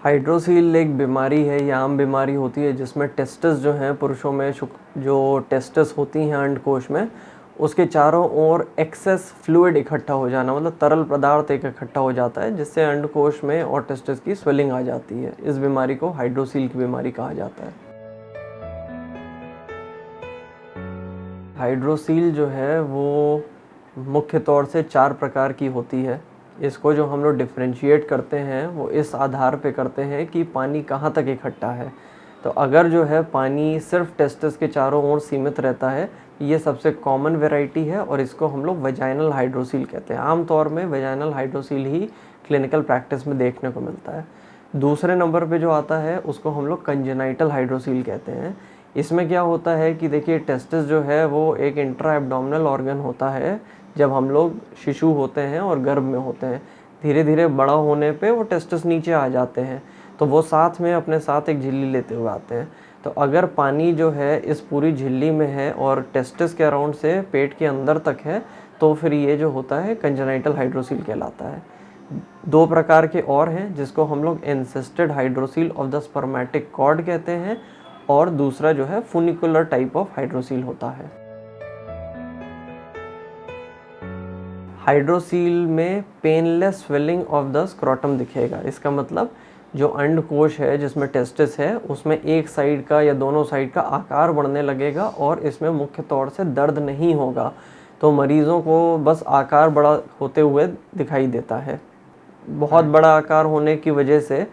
Hydrocele एक बीमारी है, ये आम बीमारी होती है जिसमें टेस्टिस जो हैं पुरुषों में जो टेस्टिस होती हैं अंडकोश में, उसके चारों ओर एक्सेस फ्लूइड इकट्ठा हो जाना, मतलब तरल पदार्थ एक इकट्ठा हो जाता है जिससे अंडकोश में और टेस्टिस की स्वेलिंग आ जाती है। इस बीमारी को हाइड्रोसील की बीमारी कहा जाता है। हाइड्रोसील जो है वो मुख्य तौर से 4 प्रकार की होती है। इसको जो हम लोग डिफरेंशिएट करते हैं वो इस आधार पे करते हैं कि पानी कहाँ तक इकट्ठा है। तो अगर जो है पानी सिर्फ टेस्टिस के चारों ओर सीमित रहता है, ये सबसे कॉमन वैरायटी है और इसको हम लोग वेजाइनल हाइड्रोसील कहते हैं। आम तौर में वेजाइनल हाइड्रोसील ही क्लिनिकल प्रैक्टिस में देखने को मिलता है। दूसरे नंबर पे जो आता है उसको हम लोग कंजेनाइटल हाइड्रोसील कहते हैं। इसमें क्या होता है कि देखिए टेस्टिस जो है वो एक इंट्रा एब्डोमिनल ऑर्गन होता है। जब हम लोग शिशु होते हैं और गर्भ में होते हैं, धीरे धीरे बड़ा होने पे वो टेस्टिस नीचे आ जाते हैं, तो वो साथ में अपने साथ एक झिल्ली लेते हुए आते हैं। तो अगर पानी जो है इस पूरी झिल्ली में है और टेस्टिस के अराउंड से पेट के अंदर तक है, तो फिर ये जो होता है कंजेनाइटल हाइड्रोसील कहलाता है। 2 प्रकार के और हैं जिसको हम लोग encysted hydrocele of the spermatic cord कहते हैं, और दूसरा जो है फुनिकुलर टाइप ऑफ हाइड्रोसील होता है। हाइड्रोसील में painless swelling of the scrotum दिखेगा। इसका मतलब जो अंडकोश है जिसमें टेस्टिस है उसमें एक साइड का या दोनों साइड का आकार बढ़ने लगेगा और इसमें मुख्य तौर से दर्द नहीं होगा। तो मरीज़ों को बस आकार बड़ा होते हुए दिखाई देता है। बहुत बड़ा आकार होने की वजह से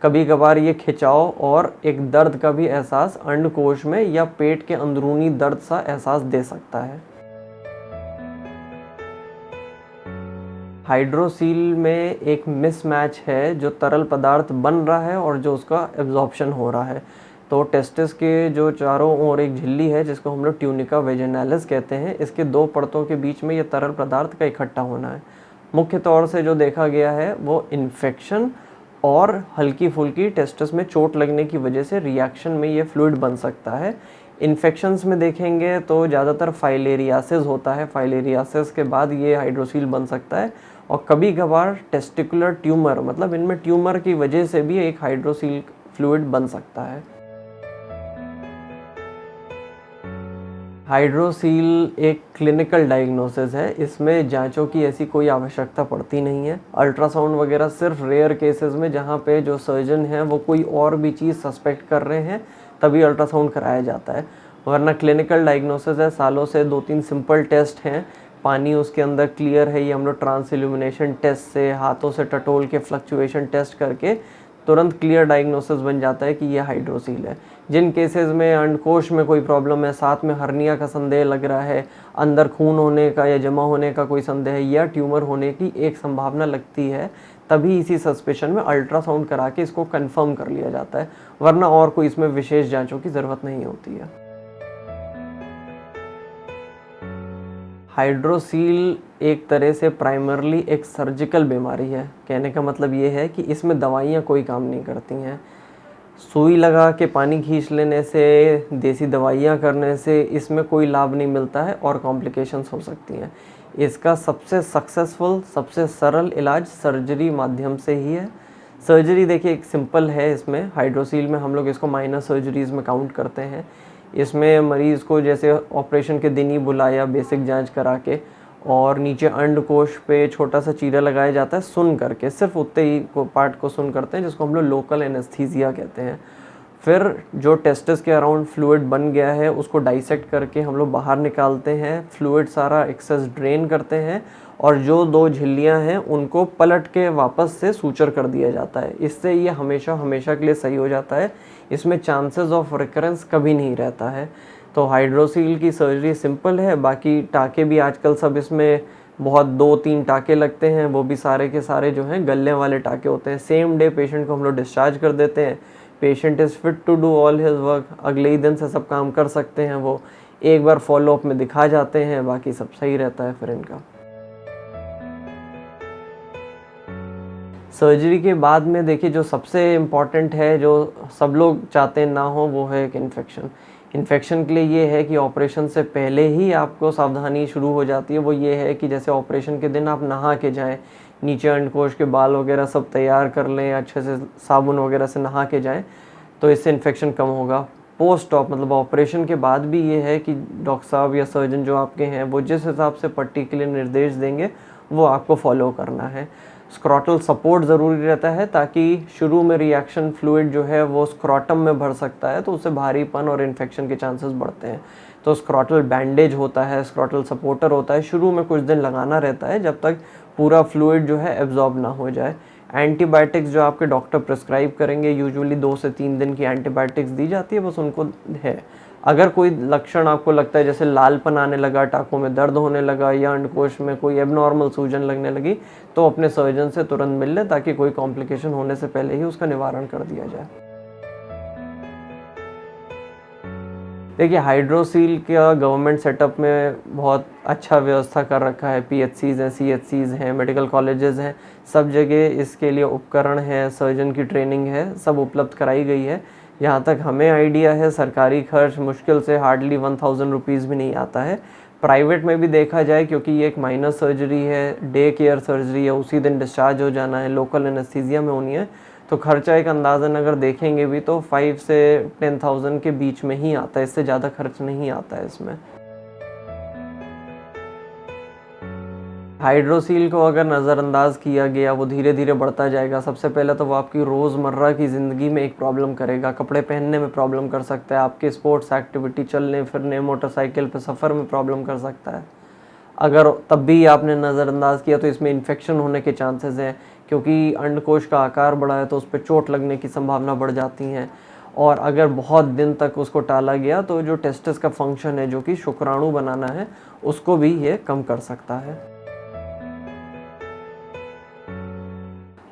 कभी कभार ये खिंचाव और एक दर्द का भी एहसास अंडकोश में या पेट के अंदरूनी दर्द सा एहसास दे सकता है। हाइड्रोसील में एक मिसमैच है, जो तरल पदार्थ बन रहा है और जो उसका एब्जॉर्प्शन हो रहा है। तो टेस्टिस के जो चारों ओर एक झिल्ली है जिसको हम लोग ट्यूनिका वेजिनालिस कहते हैं, इसके 2 परतों के बीच में ये तरल पदार्थ का इकट्ठा होना है। मुख्य तौर से जो देखा गया है वो इन्फेक्शन और हल्की फुल्की टेस्टिस में चोट लगने की वजह से रिएक्शन में ये फ्लूइड बन सकता है। इन्फेक्शंस में देखेंगे तो ज़्यादातर फाइलेरियासिस होता है। फाइलेरियासिस के बाद ये हाइड्रोसील बन सकता है, और कभी कभार टेस्टिकुलर ट्यूमर, मतलब इनमें ट्यूमर की वजह से भी एक हाइड्रोसील फ्लूइड बन सकता है। हाइड्रोसील एक क्लिनिकल डायग्नोसिस है। इसमें जांचों की ऐसी कोई आवश्यकता पड़ती नहीं है। अल्ट्रासाउंड वगैरह सिर्फ रेयर केसेस में, जहां पे जो सर्जन है वो कोई और भी चीज़ सस्पेक्ट कर रहे हैं, तभी अल्ट्रासाउंड कराया जाता है। वरना क्लिनिकल डायग्नोसिस है, सालों से 2-3 सिंपल टेस्ट हैं, पानी उसके अंदर क्लियर है, ये हम लोग ट्रांस इल्यूमिनेशन टेस्ट से, हाथों से टटोल के फ्लक्चुएशन टेस्ट करके तुरंत क्लियर डायग्नोसिस बन जाता है कि ये हाइड्रोसील है। जिन केसेस में अंडकोश में कोई प्रॉब्लम है, साथ में हर्निया का संदेह लग रहा है, अंदर खून होने का या जमा होने का कोई संदेह है, या ट्यूमर होने की एक संभावना लगती है, तभी इसी सस्पेशन में अल्ट्रासाउंड करा के इसको कंफर्म कर लिया जाता है। वरना और कोई इसमें विशेष जांचों की ज़रूरत नहीं होती है। हाइड्रोसील एक तरह से प्राइमरली एक सर्जिकल बीमारी है। कहने का मतलब ये है कि इसमें दवाइयाँ कोई काम नहीं करती हैं। सुई लगा के पानी खींच लेने से, देसी दवाइयाँ करने से इसमें कोई लाभ नहीं मिलता है और कॉम्प्लिकेशंस हो सकती हैं। इसका सबसे सक्सेसफुल, सबसे सरल इलाज सर्जरी माध्यम से ही है। सर्जरी देखिए एक सिंपल है। इसमें हाइड्रोसील में हम लोग इसको माइनर सर्जरीज़ में काउंट करते हैं। इसमें मरीज़ को जैसे ऑपरेशन के दिन ही बुलाया बेसिक जांच करा के, और नीचे अंडकोश पे छोटा सा चीरा लगाया जाता है सुन करके, सिर्फ उतने ही पार्ट को सुन करते हैं, जिसको हम लोग लोकल एनेस्थीसिया कहते हैं। फिर जो टेस्टिस के अराउंड फ्लूइड बन गया है उसको डाइसेक्ट करके हम लोग बाहर निकालते हैं, फ्लूइड सारा एक्सेस ड्रेन करते हैं, और जो 2 झिल्लियाँ हैं उनको पलट के वापस से सूचर कर दिया जाता है। इससे ये हमेशा हमेशा के लिए सही हो जाता है। इसमें चांसेस ऑफ रिकरेंस कभी नहीं रहता है। तो हाइड्रोसील की सर्जरी सिंपल है। बाकी टाँके भी आजकल सब इसमें बहुत 2-3 टाँके लगते हैं, वो भी सारे के सारे जो हैं गलने वाले टाँके होते हैं। सेम डे पेशेंट को हम लोग डिस्चार्ज कर देते हैं। Patient is fit to do all his work, अगले ही दिन से सब काम कर सकते हैं। वो एक बार फॉलोअप में दिखा जाते हैं, बाकी सब सही रहता है फिर इनका। सर्जरी के बाद में देखिए जो सबसे इम्पॉर्टेंट है, जो सब लोग चाहते ना हो, वो है एक इन्फेक्शन। इन्फेक्शन के लिए ये है कि ऑपरेशन से पहले ही आपको सावधानी शुरू हो जाती है। वो ये है कि जैसे ऑपरेशन के दिन आप नहा के जाएं, नीचे अंडकोश के बाल वगैरह सब तैयार कर लें, अच्छे से साबुन वगैरह से नहा के जाएं, तो इससे इन्फेक्शन कम होगा। पोस्ट ऑप मतलब ऑपरेशन के बाद भी ये है कि डॉक्टर साहब या सर्जन जो आपके हैं वो जिस हिसाब से पट्टी के लिए निर्देश देंगे वो आपको फॉलो करना है। स्क्रॉटल सपोर्ट ज़रूरी रहता है ताकि शुरू में रिएक्शन फ्लूइड जो है वो स्क्रॉटम में भर सकता है, तो उससे भारीपन और इन्फेक्शन के चांसेस बढ़ते हैं। तो स्क्रॉटल बैंडेज होता है, स्क्रॉटल सपोर्टर होता है, शुरू में कुछ दिन लगाना रहता है जब तक पूरा फ्लूइड जो है एब्जॉर्ब ना हो जाए। एंटीबायोटिक्स जो आपके डॉक्टर प्रिस्क्राइब करेंगे, यूजुअली 2 से 3 दिन की एंटीबायोटिक्स दी जाती है, बस उनको है। अगर कोई लक्षण आपको लगता है जैसे लालपन आने लगा, टाँकों में दर्द होने लगा या अंडकोश में कोई एबनॉर्मल सूजन लगने लगी, तो अपने सर्जन से तुरंत मिल लें ताकि कोई कॉम्प्लिकेशन होने से पहले ही उसका निवारण कर दिया जाए। देखिए, हाइड्रोसील का गवर्नमेंट सेटअप में बहुत अच्छा व्यवस्था कर रखा है। पीएचसीज़ हैं, सीएचसीज़ हैं, मेडिकल कॉलेजेस हैं, सब जगह इसके लिए उपकरण है, सर्जन की ट्रेनिंग है, सब उपलब्ध कराई गई है। जहाँ तक हमें आइडिया है, सरकारी खर्च मुश्किल से हार्डली 1000 रुपीज़ भी नहीं आता है। प्राइवेट में भी देखा जाए, क्योंकि ये एक माइनर सर्जरी है, डे केयर सर्जरी है, उसी दिन डिस्चार्ज हो जाना है, लोकल एनेस्थीसिया में होनी है, तो खर्चा एक अंदाज़न अगर देखेंगे भी तो 5 से 10,000 के बीच में ही आता है, इससे ज़्यादा खर्च नहीं आता है इसमें। हाइड्रोसील को अगर नज़रअंदाज किया गया, वो धीरे धीरे बढ़ता जाएगा। सबसे पहले तो वो आपकी रोज़मर्रा की ज़िंदगी में एक प्रॉब्लम करेगा, कपड़े पहनने में प्रॉब्लम कर सकता है, आपके स्पोर्ट्स एक्टिविटी, चलने फिरने, मोटरसाइकिल पे सफ़र में प्रॉब्लम कर सकता है। अगर तब भी आपने नज़रअंदाज किया तो इसमें इन्फेक्शन होने के चांसेस हैं, क्योंकि अंडकोश का आकार बड़ा है तो उस पे चोट लगने की संभावना बढ़ जाती हैं। और अगर बहुत दिन तक उसको टाला गया तो जो टेस्टिस का फंक्शन है, जो कि शुक्राणु बनाना है, उसको भी ये कम कर सकता है।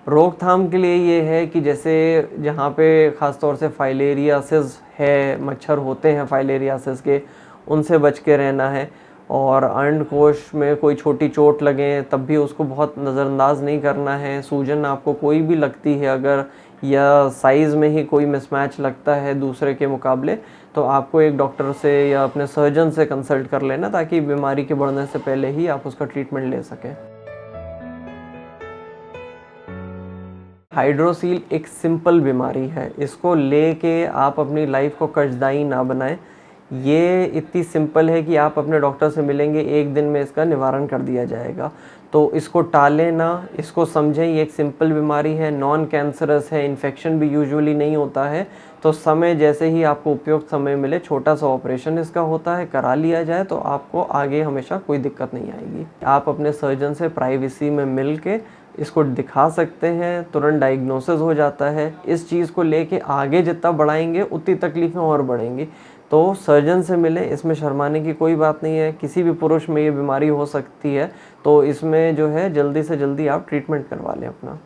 रोकथाम के लिए ये है कि जैसे जहाँ पे ख़ास तौर से फाइलेरियासिस है, मच्छर होते हैं फाइलेरियासिस के, उनसे बच के रहना है। और अंडकोश में कोई छोटी चोट लगे तब भी उसको बहुत नज़रअंदाज नहीं करना है। सूजन आपको कोई भी लगती है अगर, या साइज़ में ही कोई मिसमैच लगता है दूसरे के मुकाबले, तो आपको एक डॉक्टर से या अपने सर्जन से कंसल्ट कर लेना, ताकि बीमारी के बढ़ने से पहले ही आप उसका ट्रीटमेंट ले सकें। हाइड्रोसील एक सिंपल बीमारी है, इसको लेके आप अपनी लाइफ को कष्टदायी ना बनाएं। ये इतनी सिंपल है कि आप अपने डॉक्टर से मिलेंगे, एक दिन में इसका निवारण कर दिया जाएगा। तो इसको टालें ना, इसको समझें, ये एक सिंपल बीमारी है, नॉन कैंसरस है, इन्फेक्शन भी यूजुअली नहीं होता है। तो समय जैसे ही आपको उपयुक्त समय मिले, छोटा सा ऑपरेशन इसका होता है, करा लिया जाए तो आपको आगे हमेशा कोई दिक्कत नहीं आएगी। आप अपने सर्जन से प्राइवेसी में मिल के इसको दिखा सकते हैं, तुरंत डायग्नोसिस हो जाता है। इस चीज़ को लेके आगे जितना बढ़ाएंगे उतनी तकलीफ़ें और बढ़ेंगी। तो सर्जन से मिलें, इसमें शर्माने की कोई बात नहीं है। किसी भी पुरुष में ये बीमारी हो सकती है, तो इसमें जो है जल्दी से जल्दी आप ट्रीटमेंट करवा लें अपना।